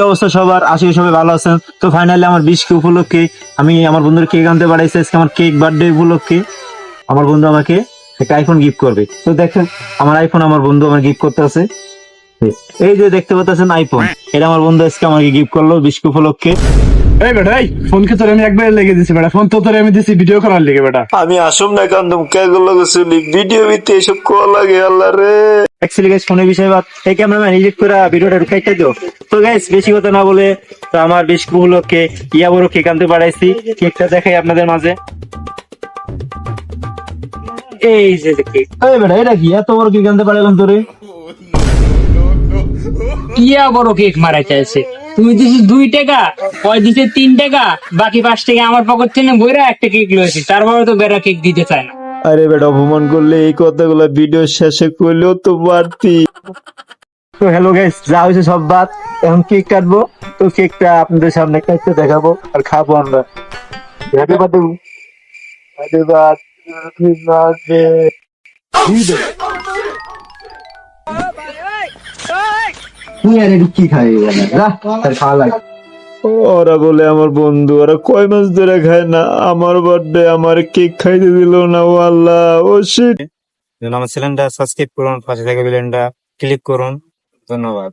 অবস্থা সবার? আশা করি সবাই ভালো আছেন। তো ফাইনালি আমার 20 কে উপলক্ষে আমি আমার বন্ধুর কেক আনতে পাঠাইছি। আজকে আমার কেক বার্থডে উপলক্ষে আমার বন্ধু আমাকে একটা আইফোন গিফট করবে। তো দেখেন আমার আইফোন আমার বন্ধু আমার গিফট করতে আছে। এই যে দেখতে পাচ্ছেন আইফোন, এটা আমার বন্ধু আজকে আমাকে গিফট করলো 20 কে উপলক্ষে। এই বেটা, এই ফোন কে তোরে আমি একবার লেগে দিছি বেটা। ফোন তো তোরে আমি দিছি ভিডিও করার লেগে বেটা। আমি আসুম না কান্দুম কেগুলো গেছিলি ভিডিও ভিতে এসব কোয়া লাগে আল্লাহ রে। অ্যাকচুয়ালি গাইস ফোনের বিষয় বাদ, এই ক্যামেরাম্যান এডিট করে ভিডিওটা ঢুকাইতে দিও। তো গাইস বেশি কথা না বলে, তো আমার 20 কে উপলক্ষে ইয়া বড় কেক আনতে পাঠাইছি। কেকটা দেখাই আপনাদের মাঝে। এই যে কেক, এই বেটা এটা কি এত বড় কেক আনতে পারলাম তোরে? ইয়া বড় কেক মারা চাইছে, তুমি দিছিস 2 টাকা, ওই দিছে 3 টাকা, বাকি 5 টাকা আমার পকেট থেকে বইরা একটা কেক লয়েছি, তারপরে তো বেড়া কেক দিতে চায় না। আরে বেটা অপমান করলে এই কথাগুলো ভিডিও শেষে করলেও তো পারতি। তো হ্যালো গাইস, যা হয়েছে সব বাদ, এখন কেক কাটবো। তো কেকটা আপনাদের সামনে কাটতে দেখাবো আর খাবো আমরা। Happy birthday, happy birthday. তুই আর এটা কি খাই যা, তার খাওয়া লাগে। ওরা বলে আমার বন্ধু, ওরা কয় মাস ধরে খায় না, আমার বার্থডে আমার কেক খাইতে দিল না। ও আল্লাহ, ও শিট। আমার চ্যানেলটা সাবস্ক্রাইব করুন, পাশে থাকা বেল আইকনটা ক্লিক করুন। ধন্যবাদ।